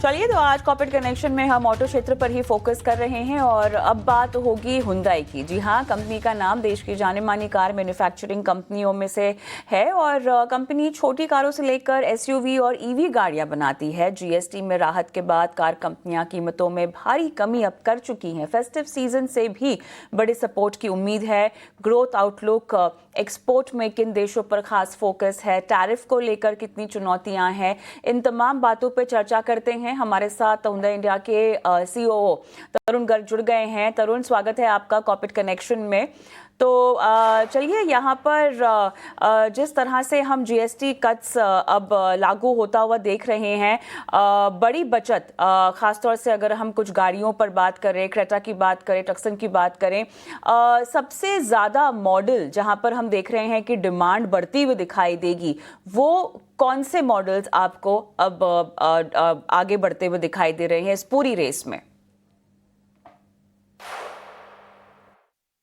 चलिए तो आज कॉर्पोरेट कनेक्शन में हम ऑटो क्षेत्र पर ही फोकस कर रहे हैं और अब बात होगी हुंडई की। जी हाँ, कंपनी का नाम देश की जाने मानी कार मैन्युफैक्चरिंग कंपनियों में से है और कंपनी छोटी कारों से लेकर एसयूवी और ईवी गाड़ियां बनाती है। जीएसटी में राहत के बाद कार कंपनियां कीमतों में भारी कमी अब कर चुकी हैं। फेस्टिव सीजन से भी बड़े सपोर्ट की उम्मीद है। ग्रोथ आउटलुक, एक्सपोर्ट में किन देशों पर खास फोकस है, टैरिफ को लेकर कितनी चुनौतियां हैं, इन तमाम बातों पर चर्चा करते हैं। हमारे साथ हुंडई इंडिया के सीईओ तरुण गर्ग जुड़ गए हैं। तरुण, स्वागत है आपका कॉर्पोरेट कनेक्शन में। तो चलिए यहाँ पर जिस तरह से हम जीएसटी कट्स अब लागू होता हुआ देख रहे हैं, बड़ी बचत, खासतौर से अगर हम कुछ गाड़ियों पर बात करें, क्रेटा की बात करें, टक्सन की बात करें, सबसे ज़्यादा मॉडल जहाँ पर हम देख रहे हैं कि डिमांड बढ़ती हुई दिखाई देगी, वो कौन से मॉडल्स आपको अब आगे बढ़ते हुए दिखाई दे रहे हैं इस पूरी रेस में?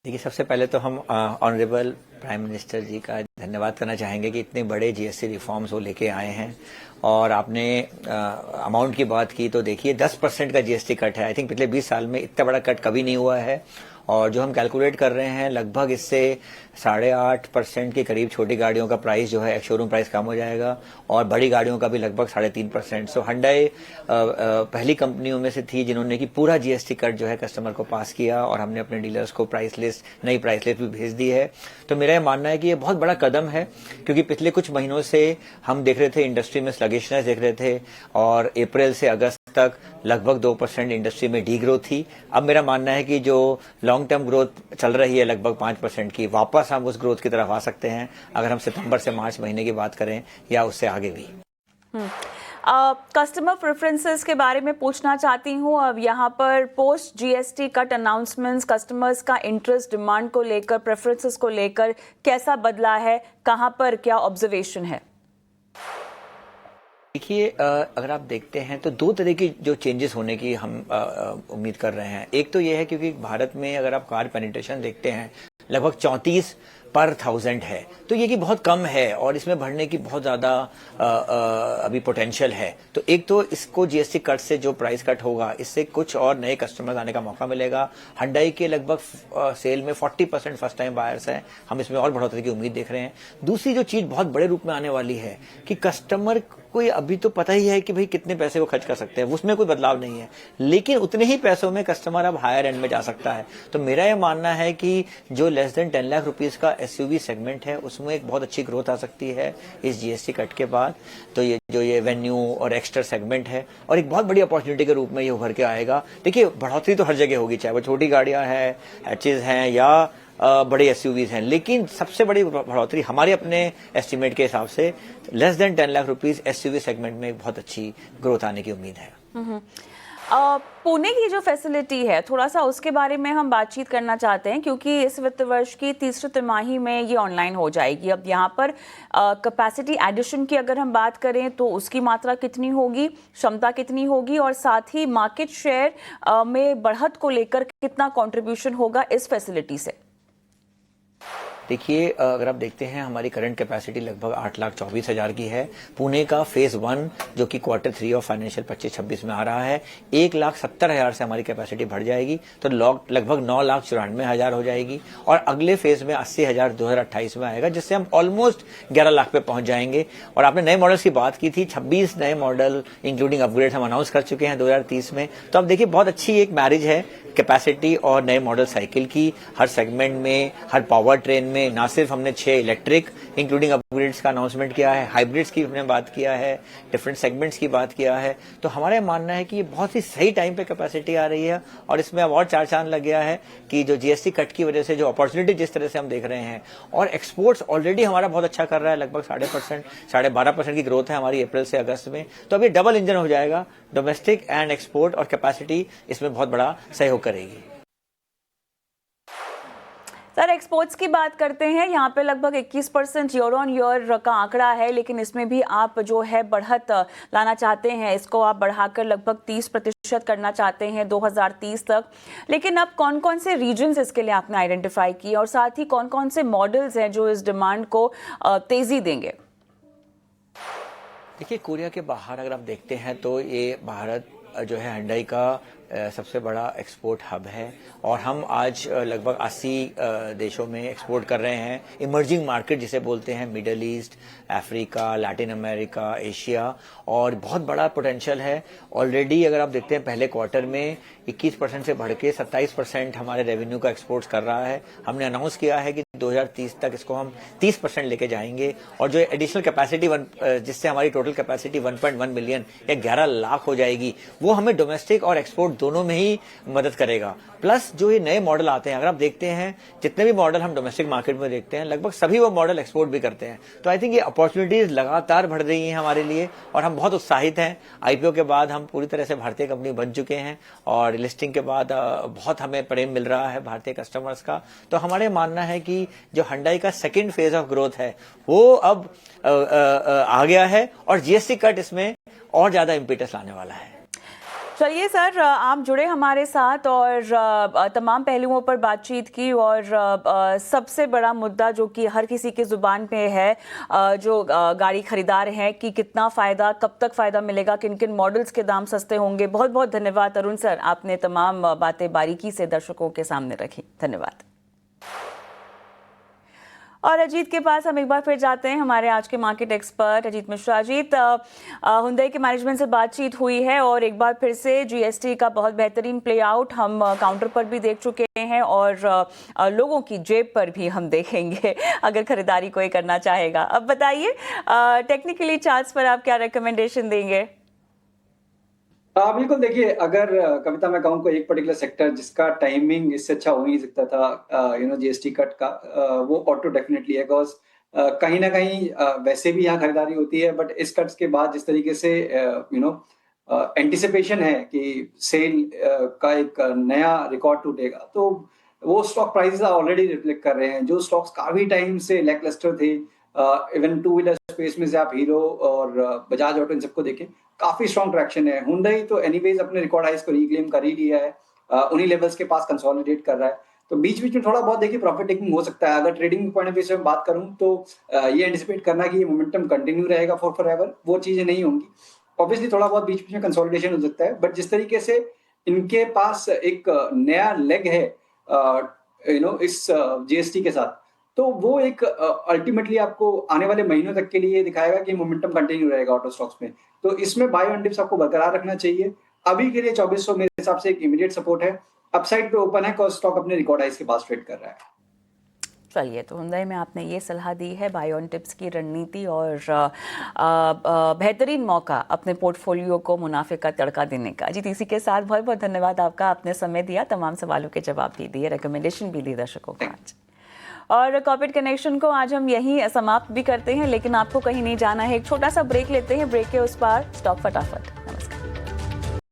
देखिए, सबसे पहले तो हम ऑनरेबल प्राइम मिनिस्टर जी का धन्यवाद करना चाहेंगे कि इतने बड़े जीएसटी रिफॉर्म्स वो लेके आए हैं। और आपने अमाउंट की बात की तो देखिए 10% का जीएसटी कट है। आई थिंक पिछले 20 साल में इतना बड़ा कट कभी नहीं हुआ है। और जो हम कैलकुलेट कर रहे हैं, लगभग इससे 8.5% के करीब छोटी गाड़ियों का प्राइस जो है शोरूम प्राइस कम हो जाएगा और बड़ी गाड़ियों का भी लगभग 3.5%। सो हुंडई पहली कंपनियों में से थी जिन्होंने कि पूरा जीएसटी कट जो है कस्टमर को पास किया और हमने अपने डीलर्स को नई प्राइस लिस्ट भी भेज दी है। तो मेरा ये मानना है कि ये बहुत बड़ा कदम है, क्योंकि पिछले कुछ महीनों से हम देख रहे थे इंडस्ट्री में स्लगिशनेस देख रहे थे और अप्रैल से अगस्त तक लगभग 2% इंडस्ट्री में डी ग्रोथ थी। अब मेरा मानना है कि जो लॉन्ग टर्म ग्रोथ चल रही है लगभग 5% की, वापस हम उस ग्रोथ की तरफ आ सकते हैं अगर हम सितंबर से मार्च महीने की बात करें या उससे आगे भी। कस्टमर प्रेफरेंसेस के बारे में पूछना चाहती हूँ। अब यहाँ पर post GST cut announcements, customers का इंटरेस्ट, डिमांड को लेकर, प्रेफरेंसेस को लेकर कैसा बदला है, कहाँ पर क्या ऑब्जर्वेशन है? देखिए, अगर आप देखते हैं तो दो तरह की जो चेंजेस होने की हम उम्मीद कर रहे हैं। एक तो ये है क्योंकि भारत में अगर आप कार पेनिट्रेशन देखते हैं लगभग 34 पर 1000 है, तो ये कि बहुत कम है और इसमें बढ़ने की बहुत ज्यादा अभी पोटेंशियल है। तो एक तो इसको जीएसटी कट से जो प्राइस कट होगा, इससे कुछ और नए कस्टमर्स आने का मौका मिलेगा। हुंडई के लगभग सेल में 40% फर्स्ट टाइम बायर्स हैं, हम इसमें और बढ़ोतरी की उम्मीद देख रहे हैं। दूसरी जो चीज बहुत बड़े रूप में आने वाली है कि कस्टमर को अभी तो पता ही है कि भाई कितने पैसे वो खर्च कर सकते हैं, उसमें कोई बदलाव नहीं है, लेकिन उतने ही पैसों में कस्टमर अब हायर एंड में जा सकता है। तो मेरा ये मानना है कि जो लेस देन 10 लाख रुपीस का एसयूवी सेगमेंट है उसमें एक बहुत अच्छी ग्रोथ आ सकती है इस जीएसटी कट के बाद। तो ये वेन्यू और एक्स्ट्रा सेगमेंट है और एक बहुत बड़ी अपॉर्चुनिटी के रूप में ये उभर के आएगा। देखिए, बढ़ोतरी तो हर जगह होगी, चाहे वो छोटी गाड़ियां हैं, हैचेज हैं या बड़े एसयूवीज हैं, लेकिन सबसे बड़ी बढ़ोतरी हमारे अपने एस्टिमेट के हिसाब से less than 10 lakh rupees SUV segment में एक बहुत अच्छी ग्रोथ आने की उम्मीद है। पुणे की जो फैसिलिटी है, थोड़ा सा उसके बारे में हम बातचीत करना चाहते हैं, क्योंकि इस वित्त वर्ष की तीसरी तिमाही में ये ऑनलाइन हो जाएगी। अब यहाँ पर कैपेसिटी एडिशन की अगर हम बात करें तो उसकी मात्रा कितनी होगी, क्षमता कितनी होगी और साथ ही मार्केट शेयर में बढ़त को लेकर कितना कंट्रीब्यूशन होगा इस फैसिलिटी से? देखिए, अगर आप देखते हैं हमारी करंट कैपेसिटी लगभग 8,24,000 की है। पुणे का फेज 1 जो कि Q3 ऑफ फाइनेंशियल 25-26 में आ रहा है, 1,70,000 से हमारी कैपेसिटी बढ़ जाएगी, तो लगभग 9,94,000 हो जाएगी। और अगले फेज में 80,000 2028 में आएगा, जिससे हम ऑलमोस्ट 11 लाख पे पहुंच जाएंगे। और आपने नए मॉडल्स की बात की थी, 26 नए मॉडल इंक्लूडिंग अपग्रेड हम अनाउंस कर चुके हैं 2030 में। तो अब देखिए, बहुत अच्छी एक मैरिज है कैपेसिटी और नए मॉडल साइकिल की। हर सेगमेंट में, हर पावर ट्रेन में ना सिर्फ हमने 6 इलेक्ट्रिक इंक्लूडिंग अपग्रेड्स का अनाउंसमेंट किया है, हाइब्रिड्स की हमने बात किया है, डिफरेंट सेगमेंट्स की बात किया है। तो हमारा मानना है कि ये बहुत ही सही टाइम पे कैपेसिटी आ रही है और इसमें अब और चार चांद लग गया है कि जो जीएसटी कट की वजह से जो अपॉर्चुनिटी जिस तरह से हम देख रहे हैं, और एक्सपोर्ट्स ऑलरेडी हमारा बहुत अच्छा कर रहा है, लगभग 12.5% की ग्रोथ है हमारी अप्रैल से अगस्त में। तो अब ये डबल इंजन हो जाएगा, डोमेस्टिक एंड एक्सपोर्ट, और कैपेसिटी इसमें बहुत बड़ा सहयोग करेगी। सर, एक्सपोर्ट्स की बात करते हैं, यहाँ पे लगभग 21% ईयर ऑन ईयर का आंकड़ा है, लेकिन इसमें भी आप जो है बढ़त लाना चाहते हैं, इसको आप बढ़ाकर लगभग 30% करना चाहते हैं 2030 तक। लेकिन अब कौन कौन से रीजन्स इसके लिए आपने आइडेंटिफाई किए और साथ ही कौन कौन से मॉडल्स हैं जो इस डिमांड को तेजी देंगे? देखिए, कोरिया के बाहर अगर आप देखते हैं तो ये भारत जो है हुंडई का सबसे बड़ा एक्सपोर्ट हब है और हम आज लगभग 80 देशों में एक्सपोर्ट कर रहे हैं। इमर्जिंग मार्केट जिसे बोलते हैं, middle east, Africa, Latin America, Asia, और बहुत बड़ा पोटेंशियल है। ऑलरेडी अगर आप देखते हैं पहले क्वार्टर में 21% से बढ़ के 27% हमारे रेवेन्यू का एक्सपोर्ट कर रहा है। हमने अनाउंस किया है कि 2030 तक इसको हम 30% लेके जाएंगे और जो एडिशनल कैपेसिटी जिससे हमारी टोटल कैपेसिटी 1.1 मिलियन या 11 लाख हो जाएगी, वो हमें डोमेस्टिक और एक्सपोर्ट दोनों में ही मदद करेगा। प्लस जो ये नए मॉडल आते हैं, अगर आप देखते हैं जितने भी मॉडल हम डोमेस्टिक मार्केट में देखते हैं, लगभग सभी वो मॉडल एक्सपोर्ट भी करते हैं। तो आई थिंक ये अपॉर्चुनिटीज लगातार बढ़ रही हैं हमारे लिए और हम बहुत उत्साहित हैं। आईपीओ के बाद हम पूरी तरह से भारतीय कंपनी बन चुके हैं और लिस्टिंग के बाद बहुत हमें प्रेम मिल रहा है भारतीय कस्टमर्स का। तो हमारे मानना है कि जो हुंडई का सेकेंड फेज ऑफ ग्रोथ है वो अब आ गया है और जीएसटी कट इसमें और ज्यादा इम्पेटस लाने वाला है। चलिए सर, आप जुड़े हमारे साथ और तमाम पहलुओं पर बातचीत की और सबसे बड़ा मुद्दा जो कि हर किसी की जुबान पे है, जो गाड़ी खरीदार हैं कि कितना फ़ायदा, कब तक फ़ायदा मिलेगा, किन किन मॉडल्स के दाम सस्ते होंगे। बहुत बहुत धन्यवाद अरुण सर, आपने तमाम बातें बारीकी से दर्शकों के सामने रखी। धन्यवाद। और अजीत के पास हम एक बार फिर जाते हैं, हमारे आज के market expert Ajit Mishra. Ajit, Hyundai के मैनेजमेंट से बातचीत हुई है और एक बार फिर से जीएसटी का बहुत बेहतरीन प्ले आउट हम काउंटर पर भी देख चुके हैं और लोगों की जेब पर भी हम देखेंगे अगर खरीदारी कोई करना चाहेगा। अब बताइए, टेक्निकली चार्ट्स पर आप क्या रिकमेंडेशन देंगे? बिल्कुल, देखिए, अगर कविता मैं कहूँ को एक पर्टिकुलर सेक्टर जिसका टाइमिंग इससे अच्छा हो नहीं सकता था जीएसटी कट का, वो ऑटो डेफिनेटली है। बिकॉज कहीं ना कहीं वैसे भी यहाँ खरीदारी होती है, बट इस कट्स के बाद जिस तरीके से एंटिसिपेशन है कि सेल का एक नया रिकॉर्ड टूटेगा, तो वो स्टॉक प्राइसेस ऑलरेडी रिफ्लेक्ट कर रहे हैं। जो स्टॉक्स काफी टाइम से लैकलस्टर थे, इवन टू व्हीलर स्पेस में से आप हीरो और बजाज ऑटो इन सबको देखें, काफी स्ट्रॉन्ग ट्रैक्शन है। हुंडई तो एनीवेज अपने रिकॉर्ड हाइस को रीक्लेम कर ही लिया है, उन्हीं लेवल्स के पास कंसोलिडेट कर रहा है। तो बीच बीच में थोड़ा बहुत देखिए प्रॉफिट टेकिंग हो सकता है। अगर ट्रेडिंग पॉइंट ऑफ व्यू से मैं बात करूं तो ये एंटिसिपेट करना कि ये मोमेंटम कंटिन्यू रहेगा फॉर एवर, वो चीजें नहीं होंगी। ऑब्वियसली थोड़ा बहुत बीच बीच में कंसोलिडेशन हो सकता है, बट जिस तरीके से इनके पास एक नया लेग है इस जीएसटी के साथ, तो वो एक अल्टीमेटली आपको आने वाले महीनों तक के लिए दिखाएगा कि मोमेंटम कंटिन्यू रहेगा ऑटो स्टॉक्स में। तो इसमें बाय ऑन डिप्स आपको बरकरार रखना चाहिए। अभी के लिए 2400 मेरे हिसाब से एक इमीडिएट सपोर्ट है। अपसाइड पे ओपन है और स्टॉक अपने रिकॉर्ड हाइस के पास ट्रेड कर रहा है। चलिए, तो हुंडई में आपने ये सलाह दी है, बाय ऑन टिप्स की रणनीति और बेहतरीन मौका अपने पोर्टफोलियो को मुनाफे का तड़का देने का। जी, इसी के साथ बहुत बहुत धन्यवाद आपका, आपने समय दिया, तमाम सवालों के जवाब भी दिए, रिकमेंडेशन भी दी दर्शकों को आज। और कॉर्पोरेट कनेक्शन को आज हम यहीं समाप्त भी करते हैं, लेकिन आपको कहीं नहीं जाना है। एक छोटा सा ब्रेक लेते हैं, ब्रेक के उस पार स्टॉक फटाफट।